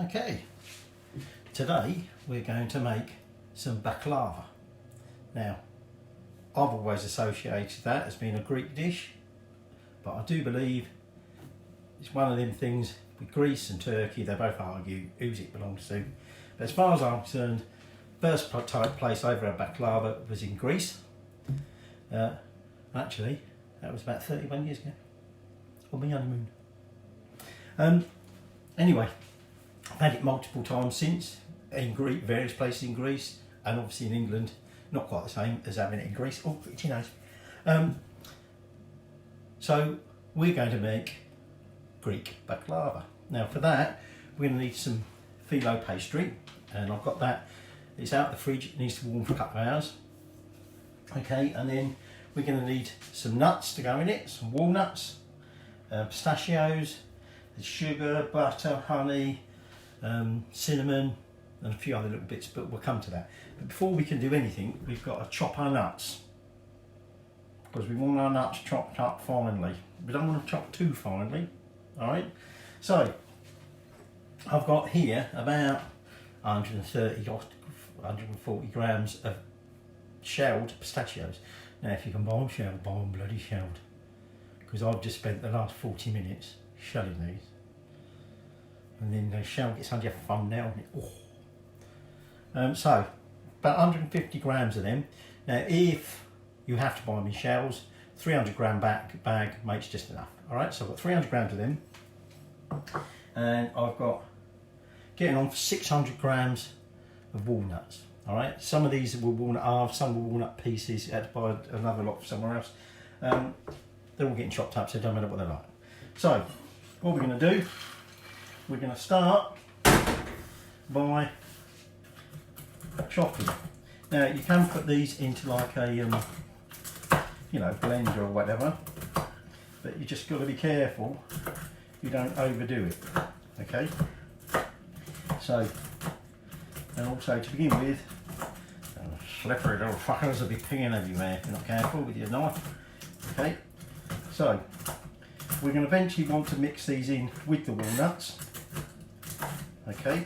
Okay, today we're going to make some baklava. Now, I've always associated that as being a Greek dish, but I do believe it's one of them things with Greece and Turkey. They both argue whose it belongs to. But as far as I'm concerned, first type place I ever had baklava was in Greece. Actually, that was about 31 years ago, on my honeymoon. Anyway, I've had it multiple times since, in Greece, various places in Greece, and obviously in England. Not quite the same as having it in Greece. Oh, itchy nose. So we're going to make Greek baklava. Now for that, we're going to need some phyllo pastry, and I've got that. It's out of the fridge. It needs to warm for a couple of hours. Okay, and then we're going to need some nuts to go in it, some walnuts, pistachios, sugar, butter, honey, cinnamon, and a few other little bits, but we'll come to that. But before we can do anything, we've got to chop our nuts, because we want our nuts chopped up finely. We don't want to chop too finely. All right, so I've got here about 130 or 140 grams of shelled pistachios. Now if you can buy them shelled, buy them bloody shelled, because I've just spent the last 40 minutes shelling these, and then the shell gets under your thumbnail. So about 150 grams of them. Now if you have to buy them in shells, 300 gram bag makes just enough. All right, so I've got 300 grams of them, and I've got getting on for 600 grams of walnuts. All right, some of these were walnut halves, some were walnut pieces. You had to buy another lot from somewhere else. They're all getting chopped up, so it doesn't matter what they're like. So what we're going to do, we're going to start by chopping. Now you can put these into like a blender or whatever, but you just got to be careful you don't overdo it. Okay, so, and also to begin with, slippery little fuckers will be pinging everywhere if you're not careful with your knife. Okay, so we're going to eventually want to mix these in with the walnuts. Okay,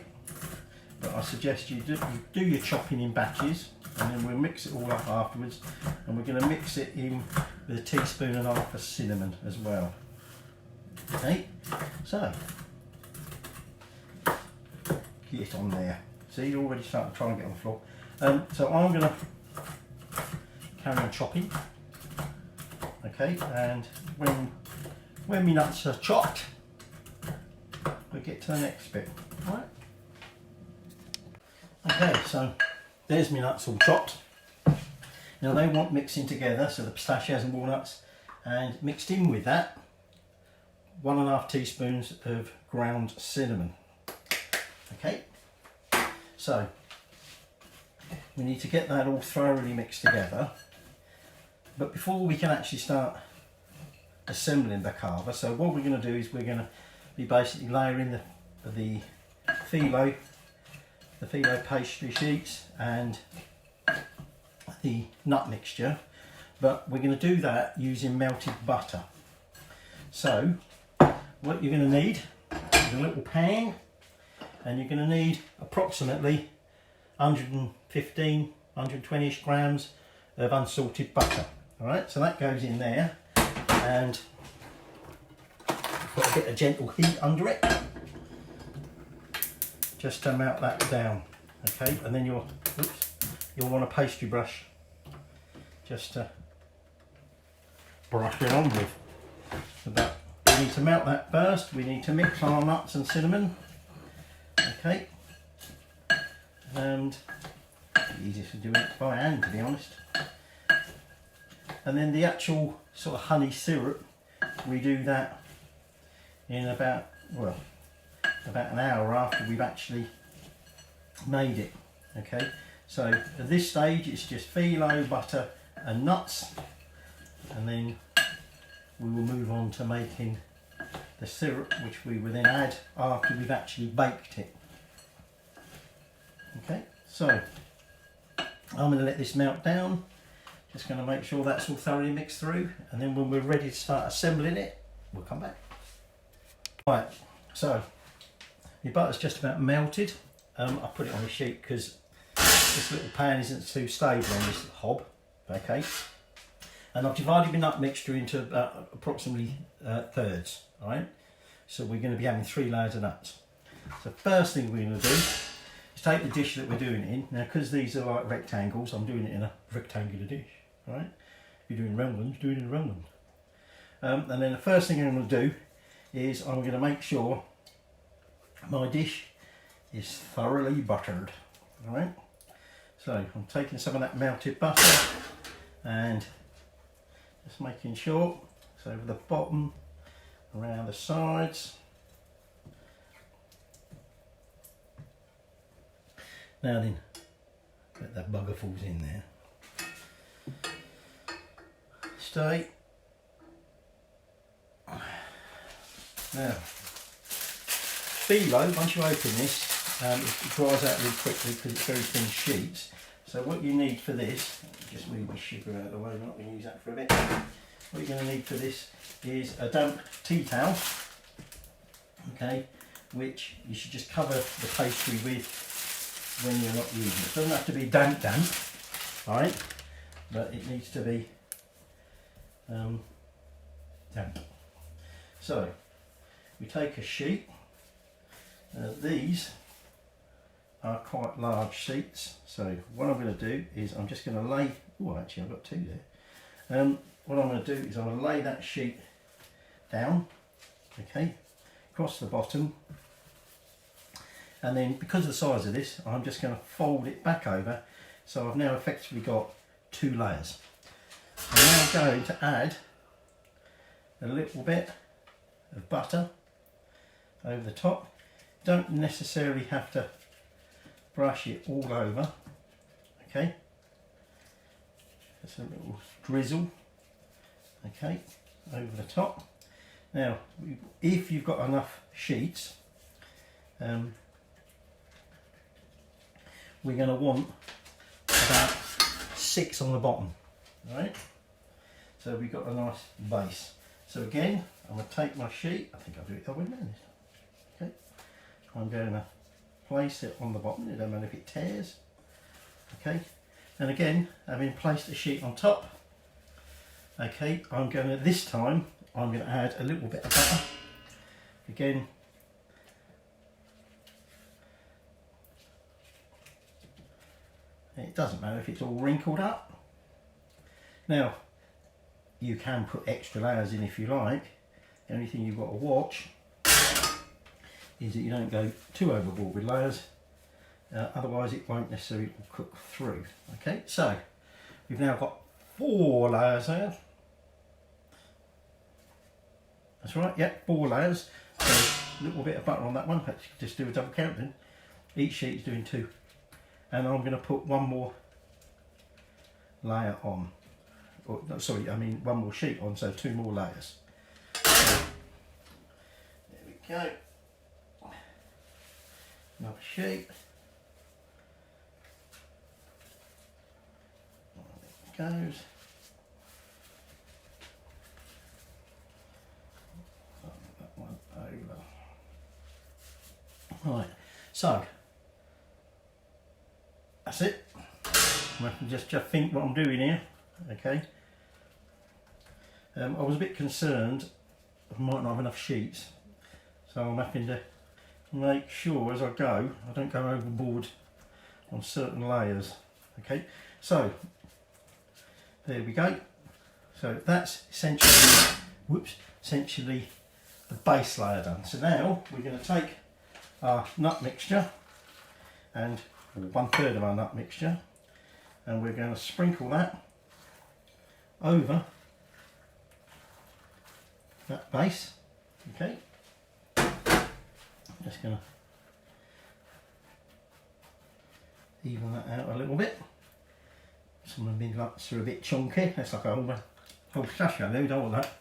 but I suggest you do your chopping in batches, and then we'll mix it all up afterwards, and we're going to mix it in with a teaspoon and a half of cinnamon as well. Okay, so get it on there. See, you're already starting to try and get on the floor. So I'm going to carry on chopping. Okay, and when my nuts are chopped, we'll get to the next bit. All right. Okay, so there's my nuts all chopped. Now they want mixing together, so the pistachios and walnuts, and mixed in with that, 1.5 teaspoons of ground cinnamon. Okay, so we need to get that all thoroughly mixed together. But before we can actually start assembling the baklava, so what we're going to do is we're going to be basically layering the phyllo pastry sheets and the nut mixture, but we're going to do that using melted butter. So what you're going to need is a little pan, and you're going to need approximately 115, 120ish grams of unsalted butter. All right, so that goes in there, and put a bit of gentle heat under it, just to melt that down. Okay, and then you'll want a pastry brush just to brush it on with. But we need to melt that first. We need to mix our nuts and cinnamon. Okay, and the easiest to do it by hand, to be honest. And then the actual sort of honey syrup, we do that in about an hour after we've actually made it. Okay, so at this stage it's just phyllo, butter and nuts, and then we will move on to making the syrup, which we will then add after we've actually baked it. Okay, so I'm going to let this melt down. Just going to make sure that's all thoroughly mixed through, and then when we're ready to start assembling it, we'll come back. Right, so The butter's just about melted. I put it on a sheet because this little pan isn't too stable on this hob. Okay, and I've divided my nut mixture into approximately thirds. All right, so we're going to be having 3 layers of nuts. So first thing we're going to do is take the dish that we're doing it in. Now, because these are like rectangles, I'm doing it in a rectangular dish. All right, if you're doing round ones, do it in a round one. And then the first thing I'm going to do is I'm going to make sure my dish is thoroughly buttered. All right, so I'm taking some of that melted butter and just making sure it's over the bottom, around the sides. Now then, let that bugger falls in there. Stay. Now, be low once you open this, it dries out really quickly because it's very thin sheets. So what you need for this, just move my sugar out of the way, I'm not going to use that for a bit. What you're going to need for this is a damp tea towel, okay, which you should just cover the pastry with when you're not using it. It doesn't have to be damp, alright, but it needs to be damp. So, we take a sheet. These are quite large sheets, so what I'm going to do is I'm just going to lay, oh actually I've got 2 there. What I'm going to do is I'm going to lay that sheet down, okay, across the bottom, and then because of the size of this I'm just going to fold it back over, so I've now effectively got 2 layers. I'm now going to add a little bit of butter over the top. Don't necessarily have to brush it all over, okay, just a little drizzle, okay, over the top. Now if you've got enough sheets, we're going to want about 6 on the bottom, alright, so we've got a nice base. So again, I'm going to take my sheet, I think I'll do it the other way around this time. Okay, I'm going to place it on the bottom, it doesn't matter if it tears. Okay, and again, having placed a sheet on top, okay, I'm going to, this time, I'm going to add a little bit of butter. Again, it doesn't matter if it's all wrinkled up. Now, you can put extra layers in if you like. The only thing you've got to watch is that you don't go too overboard with layers, otherwise it won't necessarily cook through. Okay, so we've now got 4 layers there. That's right, yep, 4 layers. So a little bit of butter on that one, let's just do a double count then. Each sheet is doing 2. And I'm going to put 1 more layer on. Or, no, sorry, I mean 1 more sheet on, so 2 more layers. So, there we go. Another sheet. There it goes. That one over. Right, so that's it. I can just think what I'm doing here. Okay. I was a bit concerned I might not have enough sheets, so I'm having to make sure as I go I don't go overboard on certain layers. Okay, so there we go. So that's essentially, essentially the base layer done. So now we're going to take our nut mixture, and 1/3 of our nut mixture, and we're going to sprinkle that over that base. Okay, just going to even that out a little bit. Some of the nuts are a bit chunky, that's like a whole pistachio there, we don't want that.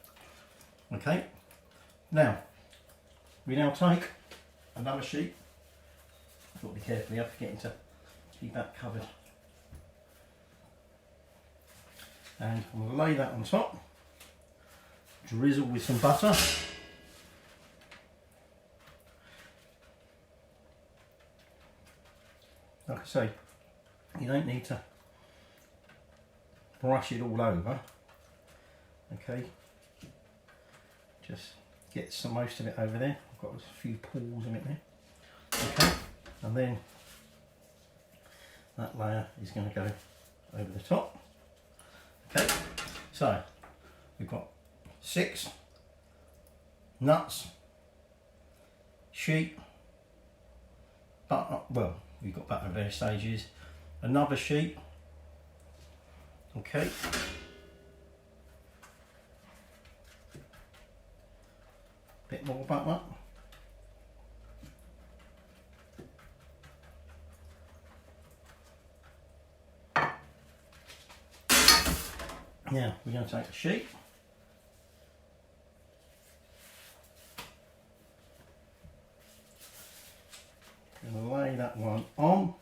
Okay, now we now take another sheet. I've got to be careful here, forgetting to keep that covered. And I'm going to lay that on top, drizzle with some butter, like I say, you don't need to brush it all over. Okay, just get most of it over there. I've got a few pools of it there. Okay, and then that layer is going to go over the top. Okay, so we've got 6 nuts, sheep, butter, well, we've got butter at various stages, another sheep, okay, bit more butter, now we're going to take a sheep, going to lay that one on,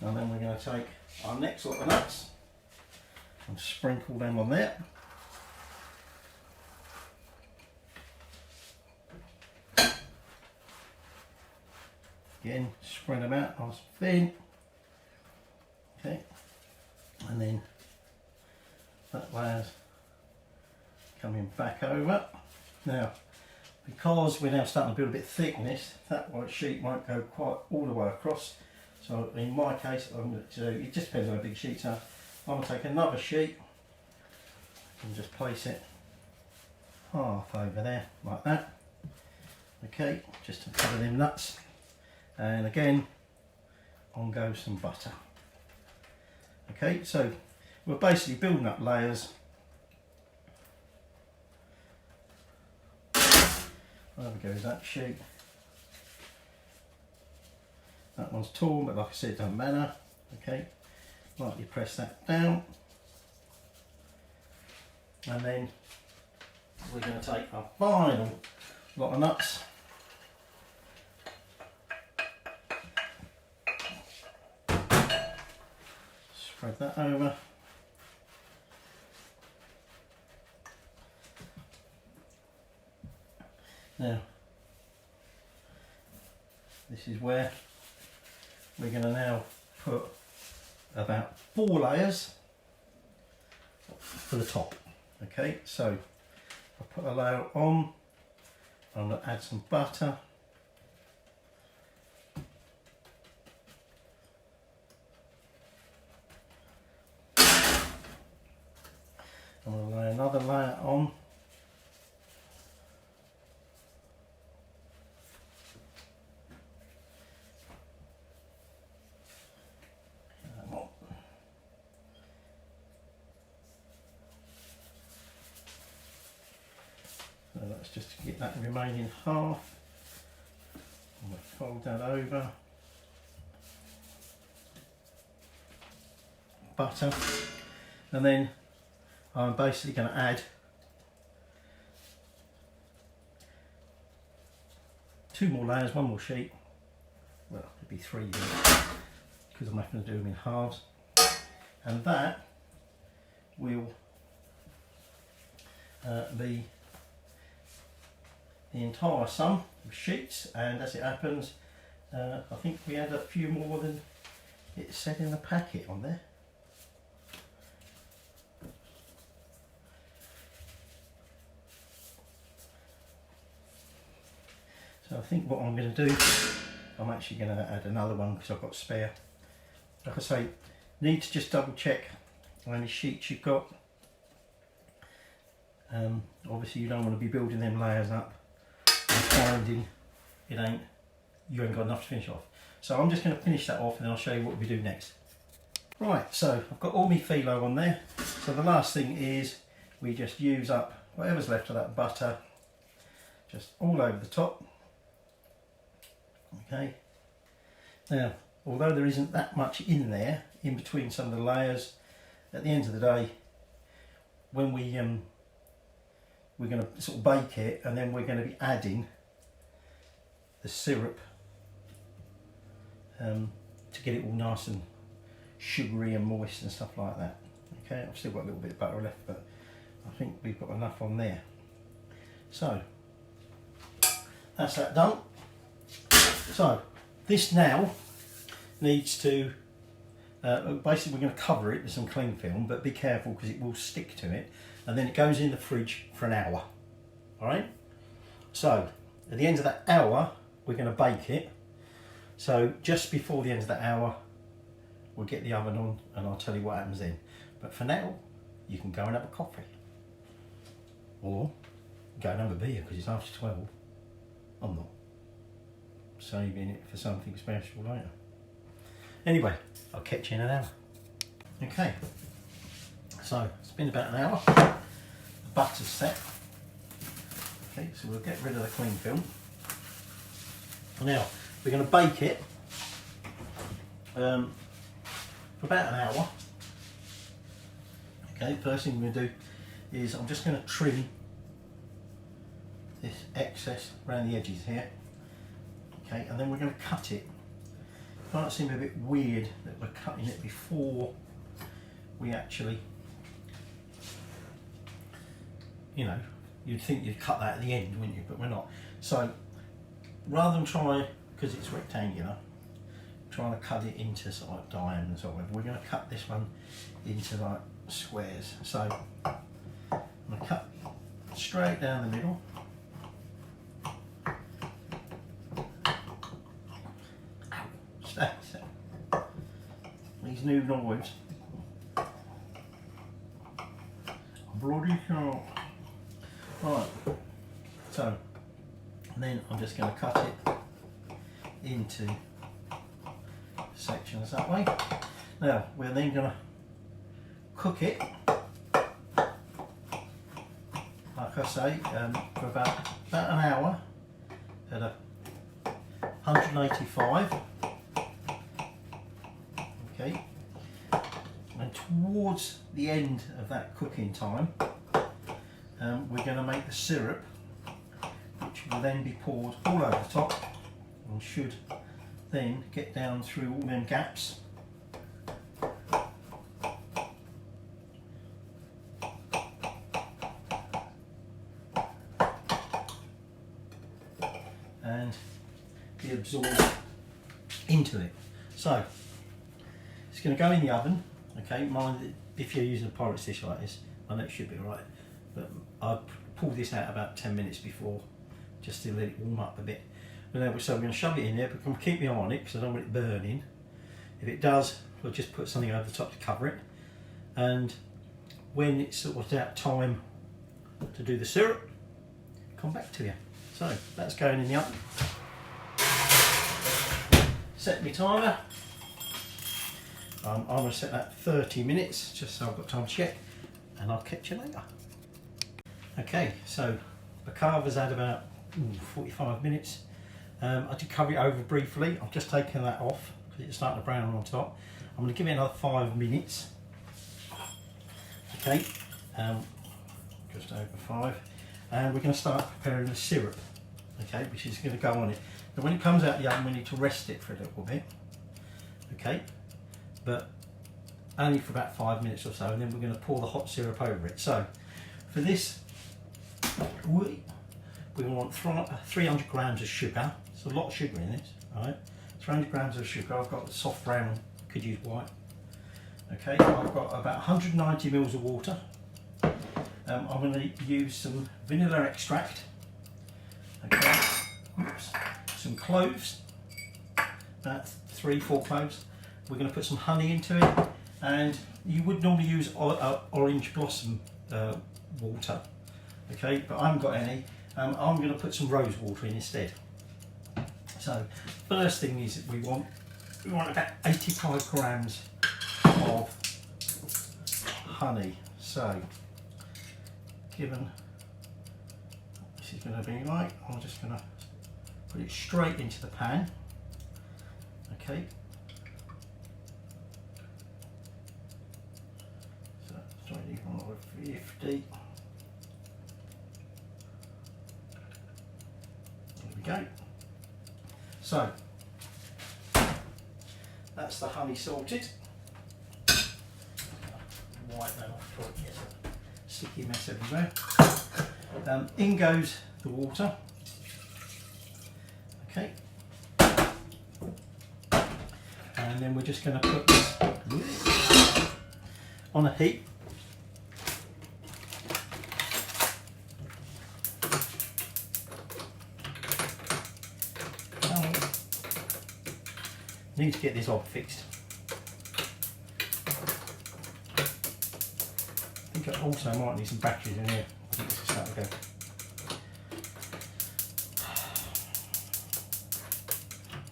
and then we're going to take our next lot of nuts and sprinkle them on there. Again, spread them out nice and thin. Okay, and then that layer's coming back over. Now, because we're now starting to build a bit of thickness, that white sheet won't go quite all the way across. So in my case, I'm going to do, it just depends on how big sheets are. I'm going to take another sheet and just place it half over there, like that. Okay, just to cover them nuts. And again, on goes some butter. Okay, so we're basically building up layers. There goes that sheet. That one's torn, but like I said, it doesn't matter. Okay, lightly press that down. And then we're going to take our final lot of nuts. Spread that over. Now, this is where we're going to now put about 4 layers for the top. Okay, so I'll put a layer on, I'm going to add some butter. I'm going to lay another layer on. So that's just to get that remaining half. I'm going to fold that over. Butter. And then I'm basically going to add 2 more layers, 1 more sheet. Well, it'd be 3 because I'm having to do them in halves. And that will be the entire sum of sheets, and as it happens, I think we had a few more than it said in the packet on there. So I think what I'm going to do, I'm actually going to add another one because I've got spare. Like I say, need to just double check how many sheets you've got. Obviously you don't want to be building them layers up and finding you ain't got enough to finish off. So I'm just going to finish that off and then I'll show you what we do next. Right, so I've got all my phyllo on there. So the last thing is we just use up whatever's left of that butter just all over the top. Okay, now although there isn't that much in there in between some of the layers, at the end of the day when we're going to sort of bake it, and then we're going to be adding the syrup to get it all nice and sugary and moist and stuff like that. Okay, I've still got a little bit of butter left, but I think we've got enough on there. So that's that done. So this now needs to, basically we're going to cover it with some cling film, but be careful because it will stick to it, and then it goes in the fridge for an hour. Alright, so at the end of that hour we're going to bake it. So just before the end of the hour we'll get the oven on and I'll tell you what happens then. But for now you can go and have a coffee, or go and have a beer because it's after 12. I'm not saving it for something special later. Anyway, I'll catch you in an hour. Okay, so it's been about an hour. The butter's set. Okay, so we'll get rid of the cling film. Now we're going to bake it for about an hour. Okay, first thing we're going to do is I'm just going to trim this excess around the edges here. Okay, and then we're going to cut it. It might seem a bit weird that we're cutting it before we actually, you know, you'd think you'd cut that at the end, wouldn't you? But we're not. So rather than try, because it's rectangular, trying to cut it into sort of like diamonds or whatever, we're going to cut this one into like squares. So I'm going to cut straight down the middle. These new knives are bloody sharp. Right, so and then I'm just going to cut it into sections that way. Now we're then going to cook it, like I say, for about an hour at 185. Okay, and towards the end of that cooking time, we're going to make the syrup, which will then be poured all over the top and should then get down through all them gaps. And be absorbed into it. So it's going to go in the oven. Okay, mind if you're using a Pyrex dish like this, I know it should be alright, but I pulled this out about 10 minutes before just to let it warm up a bit. So I'm going to shove it in there, but I'm keep my eye on it because I don't want it burning. If it does, we'll just put something over the top to cover it. And when it's sort of about time to do the syrup, come back to you. So that's going in the oven. Set my timer. I'm going to set that 30 minutes just so I've got time to check, and I'll catch you later. Okay, so Baklava's had about 45 minutes. I did cover it over briefly. I've just taken that off because it's starting to brown on top. I'm going to give it another 5 minutes. Okay, just over 5. And we're going to start preparing the syrup, okay, which is going to go on it. Now when it comes out the oven, we need to rest it for a little bit, okay, but only for about 5 minutes or so, and then we're going to pour the hot syrup over it. So for this, we want 300 grams of sugar. There's a lot of sugar in this, all right? 300 grams of sugar. I've got the soft brown, could use white. Okay, I've got about 190 mils of water. I'm going to use some vanilla extract. Okay, oops. Some cloves, about 3-4 cloves. We're going to put some honey into it, and you would normally use orange blossom water. Okay, but I haven't got any. I'm going to put some rose water in instead. So first thing is we want about 85 grams of honey. So given this is going to be like, I'm just going to put it straight into the pan. Okay. So straight on over 50. There we go. So that's the honey sorted. Wipe that off before it gets a sticky mess everywhere. In goes the water. Okay. And And then we're just going to put this on a heat. Need to get this hob fixed. I think I also might need some batteries in here. I think this is starting to go.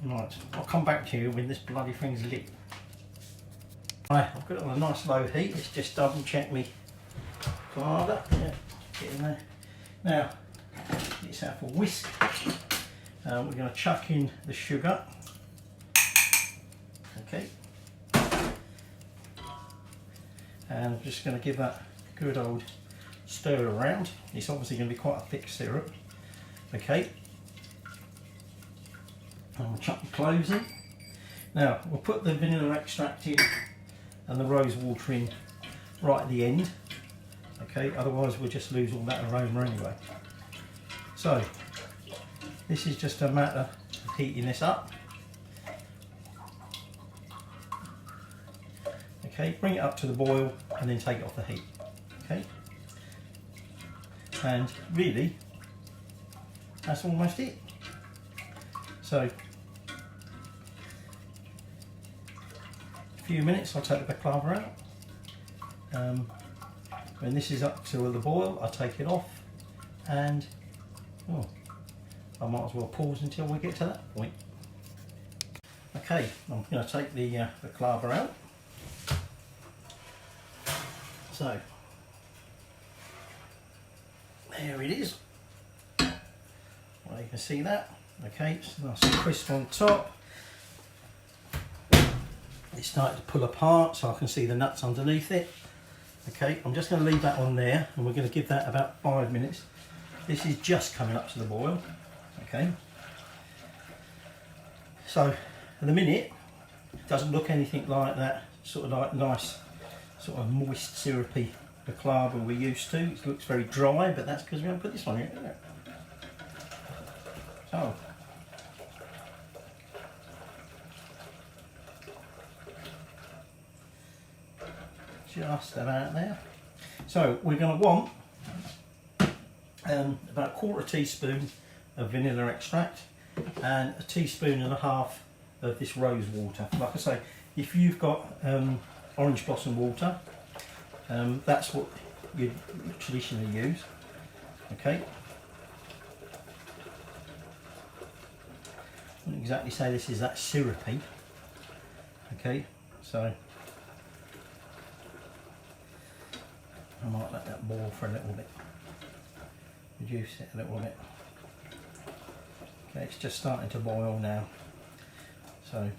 Right, I'll come back to you when this bloody thing's lit. Right, I've got it on a nice low heat. Let's just double check me baklava. Yeah, get in there. Now, let's have a whisk. We're going to chuck in the sugar. Okay. And I'm just going to give that a good old stir around. It's obviously going to be quite a thick syrup. Okay. And we'll chuck the cloves in. Now we'll put the vanilla extract in and the rose water in right at the end. Okay, otherwise we'll just lose all that aroma anyway. So this is just a matter of heating this up. Okay, bring it up to the boil and then take it off the heat. Okay, and really that's almost it. So a few minutes, I'll take the baklava out. When this is up to the boil, I'll take it off, and I might as well pause until we get to that point. Okay, I'm going to take the baklava out. So there it is. Well, you can see that. Okay, it's nice and crisp on top. It's starting to pull apart, so I can see the nuts underneath it. Okay, I'm just going to leave that on there, and we're going to give that about 5 minutes. This is just coming up to the boil. Okay, so at the minute it doesn't look anything like that sort of like nice sort of moist syrupy baklava we're used to. It looks very dry, but that's because we haven't put this on yet, isn't it? So just about there. So we're going to want about 1/4 teaspoon of vanilla extract and 1.5 teaspoons of this rose water. Like I say, if you've got orange blossom water, that's what you traditionally use. Okay, I wouldn't exactly say this is that syrupy. Okay, so I might let that boil for a little bit, reduce it a little bit. Okay, it's just starting to boil now, so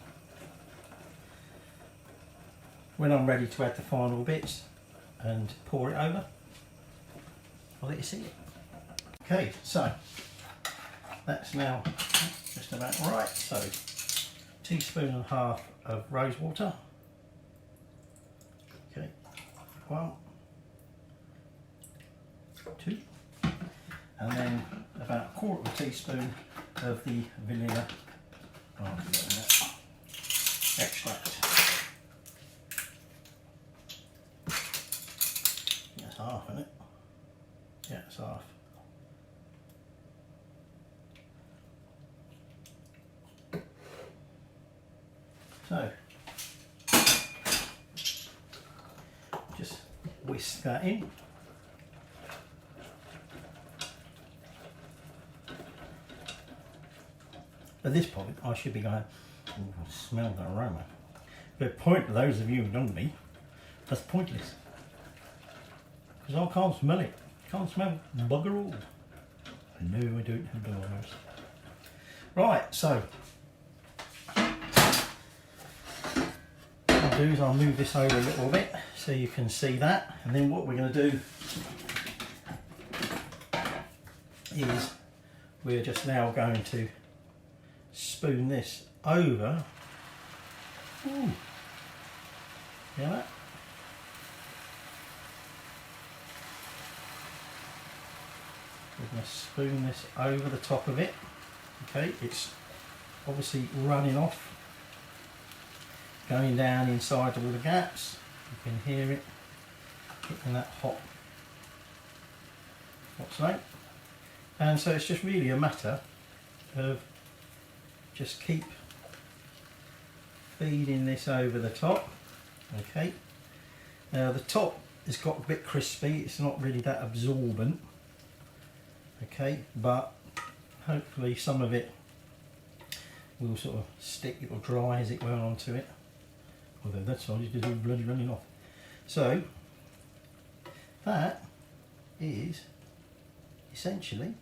when I'm ready to add the final bits and pour it over, I'll let you see it. Okay, so that's now just about right. So 1.5 teaspoons of rose water. Okay, 1, 2, and then about 1/4 teaspoon of the vanilla extract. That's half, isn't it? Yeah, it's half. So just whisk that in. At this point, I should be going, "Ooh, smell the aroma." But those of you who know me, that's pointless. Because I can't smell it. Can't smell bugger all. No, I don't have doors. Right, so what I'll do is I'll move this over a little bit so you can see that. And then what we're going to do is we're just now going to spoon this over. Ooh. Hear that? We're going to spoon this over the top of it. Okay, it's obviously running off. going down inside all the gaps. You can hear it hitting that hot slate. And so it's just really a matter of just keep feeding this over the top. Okay, now the top has got a bit crispy, it's not really that absorbent. Okay, but hopefully some of it will sort of stick, it will dry as it went onto it. Although that side is just all bloody running off. So that is essentially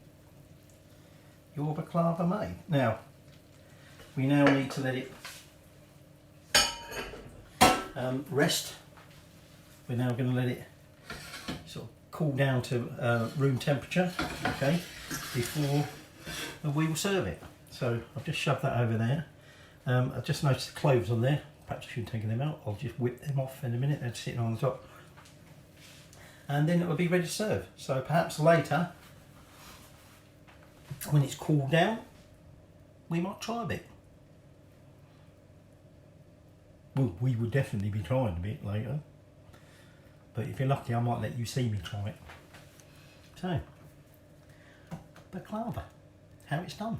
your baklava made. Now we now need to let it rest. We're now going to let it sort of cool down to room temperature, okay, before we will serve it. So I've just shoved that over there. I've just noticed the cloves on there. Perhaps I shouldn't take them out. I'll just whip them off in a minute. They're sitting on the top. And then it will be ready to serve. So perhaps later, when it's cooled down, we might try a bit. Well, we would definitely be trying a bit later. But if you're lucky, I might let you see me try it. So, baklava, how it's done.